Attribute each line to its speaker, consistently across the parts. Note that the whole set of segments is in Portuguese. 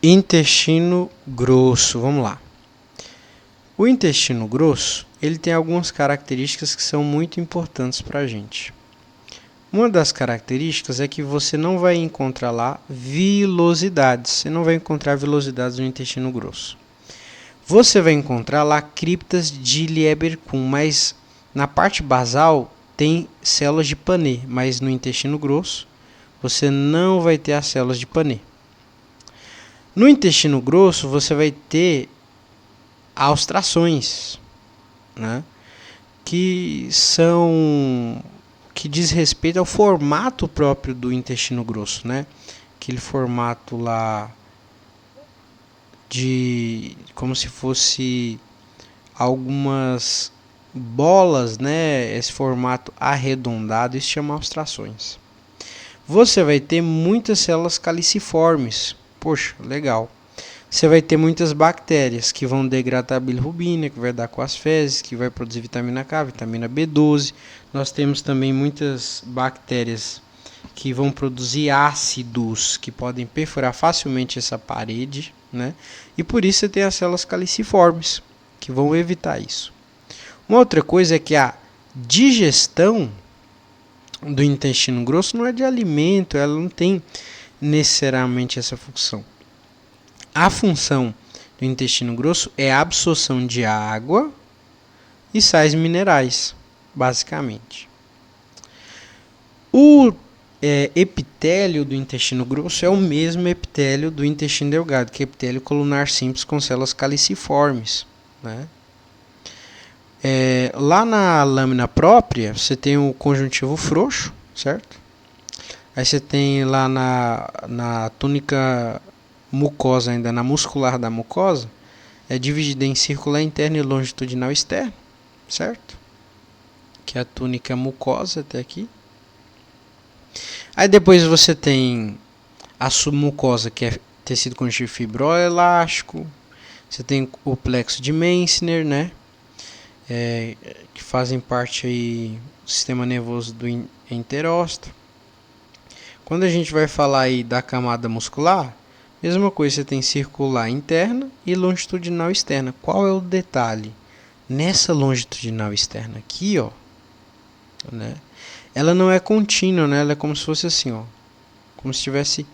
Speaker 1: Intestino grosso, vamos lá. O intestino grosso, ele tem algumas características que são muito importantes para a gente. Uma das características é que você não vai encontrar lá vilosidades. Você não vai encontrar vilosidades no intestino grosso. Você vai encontrar lá criptas de Lieberkühn, mas na parte basal tem células de Pannet, mas no intestino grosso você não vai ter as células de Pannet. No intestino grosso você vai ter austrações, né, que diz respeito ao formato próprio do intestino grosso, né? Aquele formato lá de como se fosse algumas bolas, né? Esse formato arredondado, isso chama austrações. Você vai ter muitas células caliciformes. Poxa, legal. Você vai ter muitas bactérias que vão degradar a bilirrubina, que vai dar com as fezes, que vai produzir vitamina K, vitamina B12. Nós temos também muitas bactérias que vão produzir ácidos que podem perfurar facilmente essa parede, né? E por isso você tem as células caliciformes, que vão evitar isso. Uma outra coisa é que a digestão do intestino grosso não é de alimento, ela não tem necessariamente essa função. A função do intestino grosso é a absorção de água e sais minerais, basicamente. O epitélio do intestino grosso é o mesmo epitélio do intestino delgado, que é epitélio colunar simples com células caliciformes, né? Lá na lâmina própria, você tem o conjuntivo frouxo, certo? Aí você tem lá na túnica mucosa, ainda na muscular da mucosa, é dividida em circular interno e longitudinal externo, certo? Que é a túnica mucosa até aqui. Aí depois você tem a submucosa, que é tecido conjuntivo fibroelástico. Você tem o plexo de Meissner, né? Que fazem parte aí do sistema nervoso do enterósteo. Quando a gente vai falar aí da camada muscular, mesma coisa, você tem circular interna e longitudinal externa. Qual é o detalhe? Nessa longitudinal externa aqui, ó, né? Ela não é contínua, né? Ela é como se fosse assim, ó, como se tivesse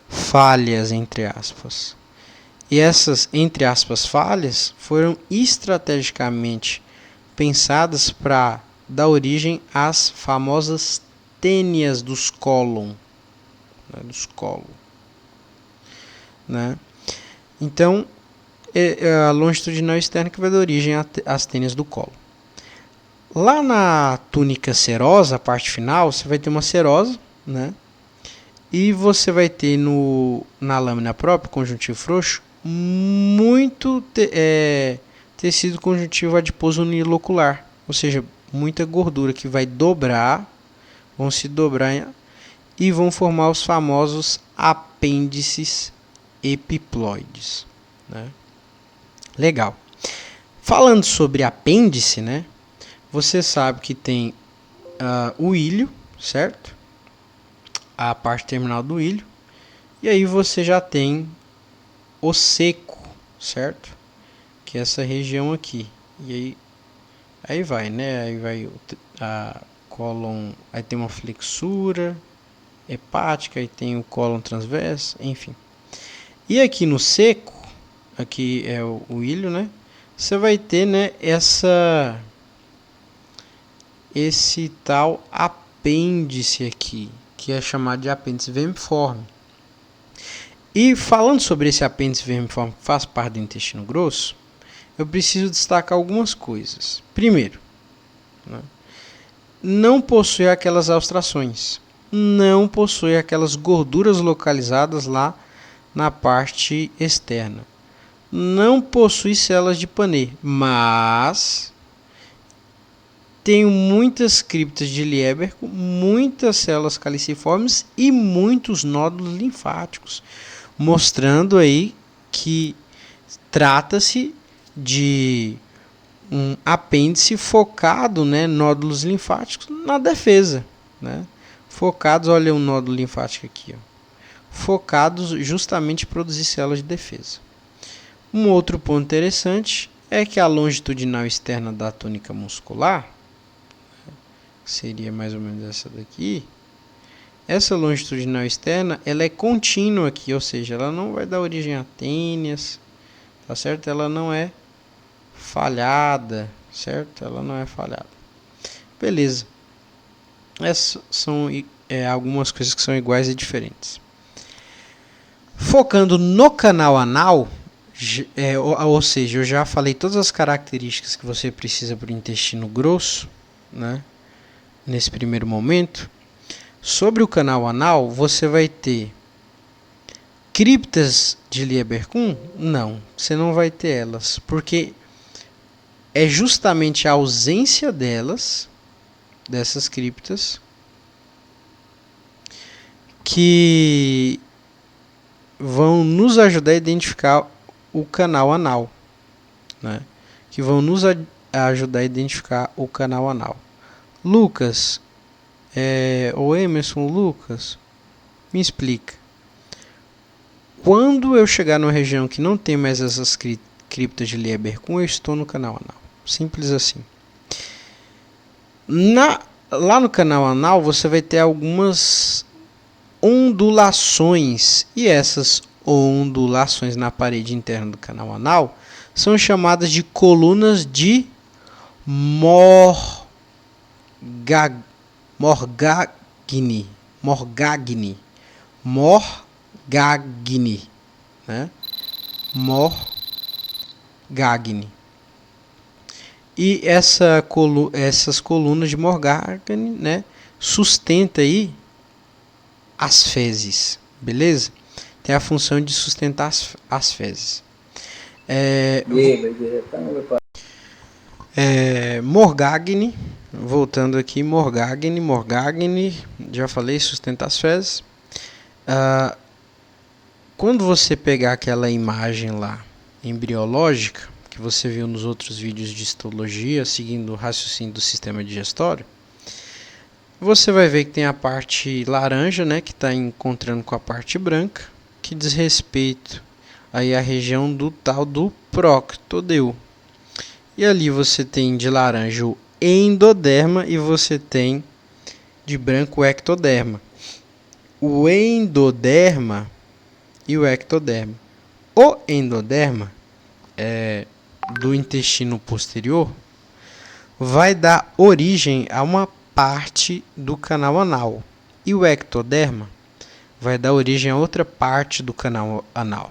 Speaker 1: falhas, entre aspas. E essas, entre aspas, falhas foram estrategicamente pensadas para dar origem às famosas tênias dos cólon, né? Dos cólon, né? Então, é a longitudinal externa que vai dar origem às tênias do colo. Lá na túnica serosa, a parte final, você vai ter uma serosa, né? E você vai ter na lâmina própria, conjuntivo frouxo, muito tecido conjuntivo adiposo unilocular, ou seja, muita gordura que vai dobrar, vão se dobrar e vão formar os famosos apêndices epiploides, né? Legal. Falando sobre apêndice, né? Você sabe que tem o ilho, certo? A parte terminal do ilho. E aí você já tem o seco, certo? Que é essa região aqui. E aí vai, né? Aí vai a cólon, aí tem uma flexura hepática, aí tem o cólon transverso, enfim. E aqui no seco, aqui é o ilho, né? Você vai ter, né, esse tal apêndice aqui, que é chamado de apêndice vermiforme. E falando sobre esse apêndice vermiforme que faz parte do intestino grosso, eu preciso destacar algumas coisas. Primeiro, né, não possui aquelas austrações, não possui aquelas gorduras localizadas lá na parte externa, não possui células de Pannet, mas tem muitas criptas de Lieberkühn, muitas células caliciformes e muitos nódulos linfáticos, mostrando aí que trata-se de um apêndice focado, né, nódulos linfáticos na defesa, né? Focados, olha um nódulo linfático aqui, ó. focados justamente em produzir células de defesa. Um outro ponto interessante é que a longitudinal externa da túnica muscular, seria mais ou menos essa daqui, essa longitudinal externa ela é contínua aqui, ou seja, ela não vai dar origem a tênias, tá certo? Ela não é falhada, certo? Ela não é falhada. Beleza. Essas são algumas coisas que são iguais e diferentes. Focando no canal anal, ou seja, eu já falei todas as características que você precisa para o intestino grosso, né? Nesse primeiro momento. Sobre o canal anal, você vai ter criptas de Lieberkühn? Não, você não vai ter elas, porque é justamente a ausência dessas criptas, que vão nos ajudar a identificar o canal anal, né? Que vão nos ajudar a identificar o canal anal. Lucas, ou Emerson, Lucas, me explica. Quando eu chegar numa região que não tem mais essas criptas de Lieberkühn, eu estou no canal anal. Simples assim. Lá no canal anal você vai ter algumas ondulações, e essas ondulações na parede interna do canal anal são chamadas de colunas de Morgagni, né? Morgagni. E essas colunas de Morgagni, né, sustenta aí as fezes, beleza? Tem a função de sustentar as fezes. Morgagni, voltando aqui, Morgagni, já falei, sustenta as fezes. Quando você pegar aquela imagem lá, embriológica, que você viu nos outros vídeos de histologia, seguindo o raciocínio do sistema digestório, você vai ver que tem a parte laranja, né, que está encontrando com a parte branca, que diz respeito aí à região do tal do proctodeu. E ali você tem de laranja o endoderma e você tem de branco o ectoderma. O endoderma e o ectoderma. O endoderma do intestino posterior vai dar origem a uma parte do canal anal. E o ectoderma vai dar origem a outra parte do canal anal.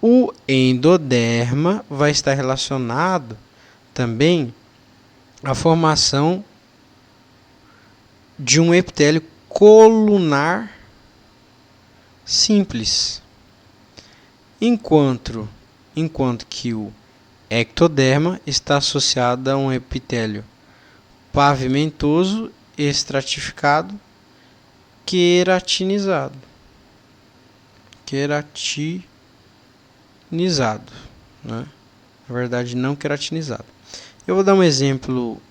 Speaker 1: O endoderma vai estar relacionado também à formação de um epitélio colunar simples. Enquanto que o ectoderma está associado a um epitélio pavimentoso, estratificado, queratinizado, né? Na verdade, não queratinizado. Eu vou dar um exemplo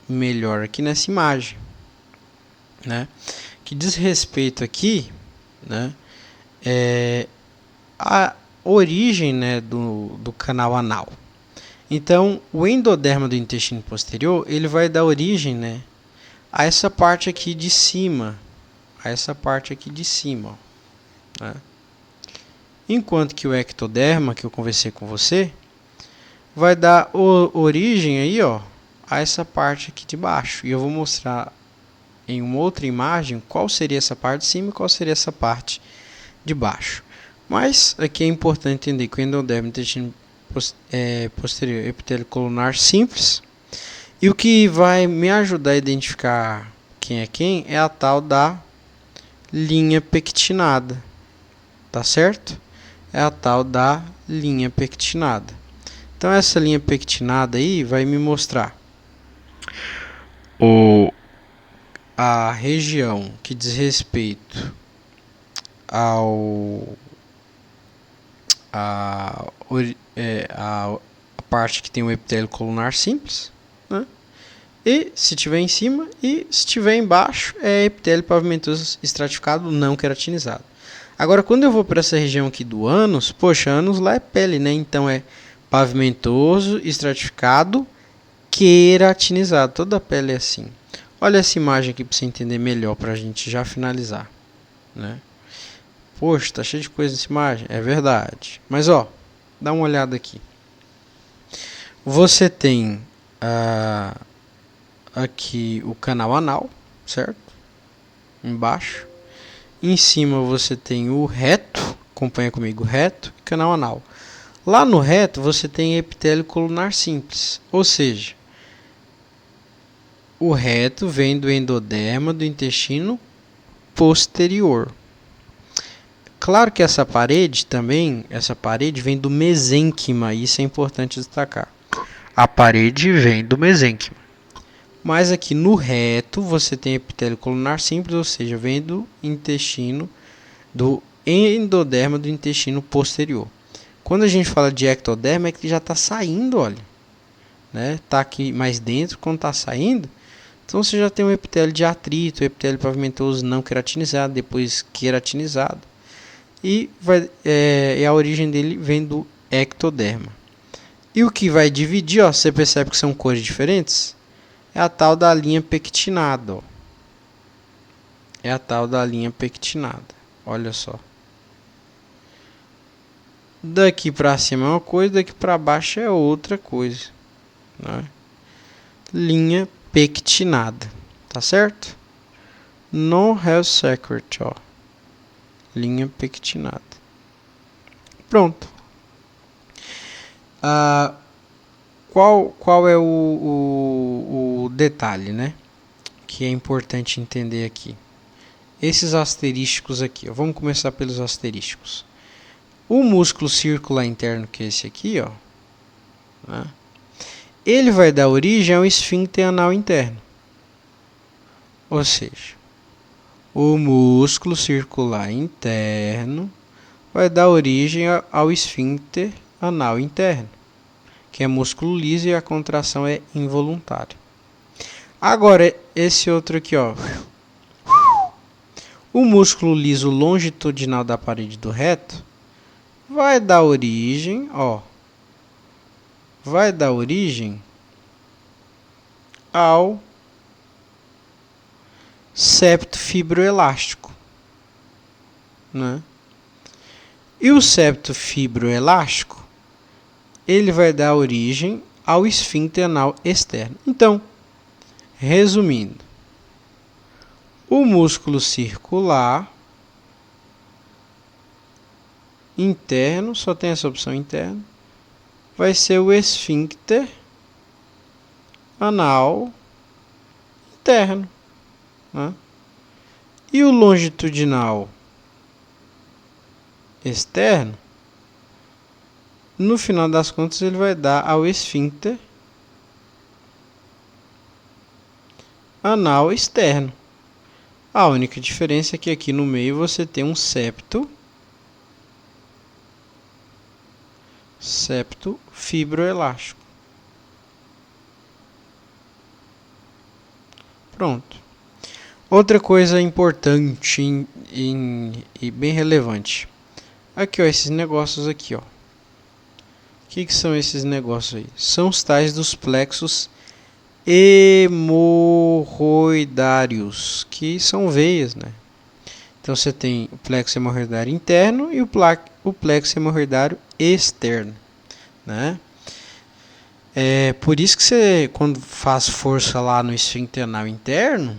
Speaker 1: melhor aqui nessa imagem, né? Que diz respeito aqui, né? A origem, né, do canal anal. Então, o endoderma do intestino posterior, ele vai dar origem, né, a essa parte aqui de cima, ó, né? Enquanto que o ectoderma, que eu conversei com você, vai dar origem aí, ó, a essa parte aqui de baixo. E eu vou mostrar em uma outra imagem qual seria essa parte de cima e qual seria essa parte de baixo. Mas aqui é importante entender que o endoderma do intestino posterior, epitélio colunar simples. E o que vai me ajudar a identificar quem é a tal da linha pectinada. Tá certo? É a tal da linha pectinada. Então essa linha pectinada aí vai me mostrar a região que diz respeito a parte que tem o epitélio colunar simples, né? E se tiver em cima, e se tiver embaixo é epitélio pavimentoso estratificado não queratinizado. Agora, quando eu vou para essa região aqui do ânus, poxa, ânus lá é pele, né? Então é pavimentoso, estratificado, queratinizado. Toda a pele é assim. Olha essa imagem aqui para você entender melhor, para a gente já finalizar, né? Poxa, tá cheio de coisa nessa imagem. É verdade. Mas, ó, dá uma olhada aqui. Você tem aqui o canal anal, certo? Embaixo. Em cima você tem o reto, acompanha comigo, reto e canal anal. Lá no reto você tem epitélio colunar simples, ou seja, o reto vem do endoderma do intestino posterior. Claro que essa parede vem do mesênquima, isso é importante destacar. A parede vem do mesênquima. Mas aqui no reto você tem epitélio colunar simples, ou seja, vem do intestino, do endoderma do intestino posterior. Quando a gente fala de ectoderma é que já está saindo, olha, né? Tá aqui mais dentro, quando está saindo, então você já tem um epitélio de atrito, epitélio pavimentoso não queratinizado, depois queratinizado, e a origem dele vem do ectoderma. E o que vai dividir, ó, você percebe que são cores diferentes? É a tal da linha pectinada, ó. É a tal da linha pectinada. Olha só. Daqui para cima é uma coisa, daqui para baixo é outra coisa, né? Linha pectinada, tá certo? No health secret, ó. Linha pectinada. Pronto. Qual é o detalhe, né? Que é importante entender aqui. Esses asterísticos aqui, ó. Vamos começar pelos asterísticos. O músculo circular interno, que é esse aqui, ó, né? Ele vai dar origem ao esfíncter anal interno. Ou seja, o músculo circular interno vai dar origem ao esfíncter anal interno, que é músculo liso e a contração é involuntária. Agora, esse outro aqui, ó. O músculo liso longitudinal da parede do reto vai dar origem, ó. Vai dar origem ao septo fibroelástico, né? E o septo fibroelástico, ele vai dar origem ao esfíncter anal externo. Então, resumindo, o músculo circular interno, só tem essa opção interno, vai ser o esfíncter anal interno, né? E o longitudinal externo, no final das contas, ele vai dar ao esfíncter anal externo. A única diferença é que aqui no meio você tem um septo fibroelástico. Pronto. Outra coisa importante e bem relevante. Aqui, ó, esses negócios aqui, ó. O que são esses negócios aí? São os tais dos plexos hemorroidários, que são veias, né? Então você tem o plexo hemorroidário interno e o plexo hemorroidário externo, né? É por isso que você, quando faz força lá no esfíncter anal interno,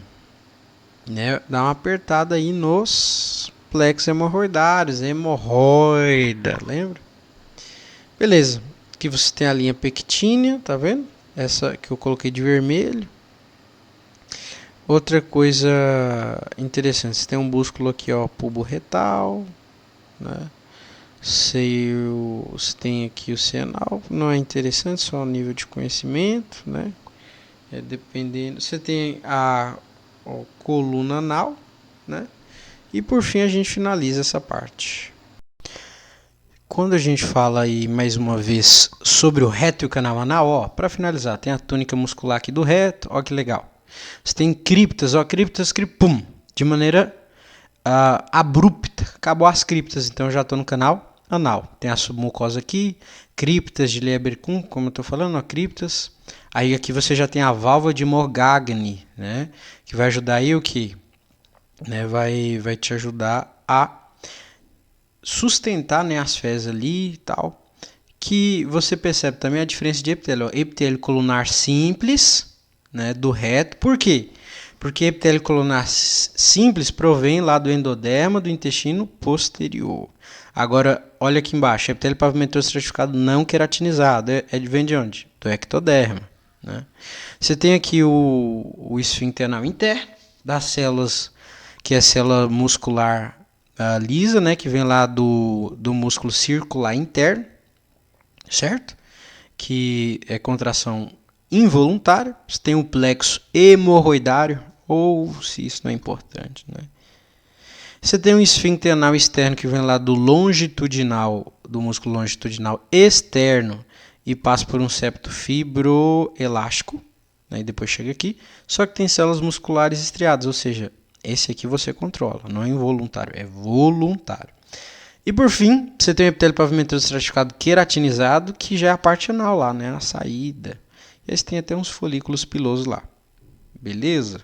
Speaker 1: né, dá uma apertada aí nos plexos hemorroidários, hemorroida, lembra? Beleza. Aqui você tem a linha pectínea, tá vendo? Essa que eu coloquei de vermelho. Outra coisa interessante, você tem um músculo aqui, ó, pubo-retal, né? Você tem aqui o senal, não é interessante, só o nível de conhecimento, né? Dependendo, você tem a coluna anal, né? E por fim a gente finaliza essa parte. Quando a gente fala aí mais uma vez sobre o reto e o canal anal, ó, para finalizar, tem a túnica muscular aqui do reto, ó que legal. Você tem criptas, ó, criptas, pum, de maneira abrupta. Acabou as criptas, então eu já estou no canal anal. Tem a submucosa aqui, criptas de Lieberkühn, como eu estou falando, ó, criptas. Aí aqui você já tem a válvula de Morgagni, né? Que vai ajudar aí o que? Né? Vai te ajudar a sustentar, né, as fezes ali e tal. Que você percebe também a diferença de epitélio. Ó, epitélio colunar simples, né, do reto. Por quê? Porque epitélio colunar simples provém lá do endoderma do intestino posterior. Agora, olha aqui embaixo, epitélio pavimentoso estratificado não queratinizado. Vem de onde? Do ectoderma. Né? Você tem aqui o esfíncter anal interno, das células, que é a célula muscular lisa, né, que vem lá do músculo circular interno, certo? Que é contração involuntária. Você tem o plexo hemorroidário, ou se isso não é importante, né? Você tem um esfíncter anal externo que vem lá do longitudinal, do músculo longitudinal externo e passa por um septo fibroelástico, né, e depois chega aqui. Só que tem células musculares estriadas, ou seja, esse aqui você controla, não é involuntário, é voluntário. E por fim, você tem o epitélio pavimentoso estratificado queratinizado, que já é a parte anal lá, né, a saída. E aí você tem até uns folículos pilosos lá. Beleza?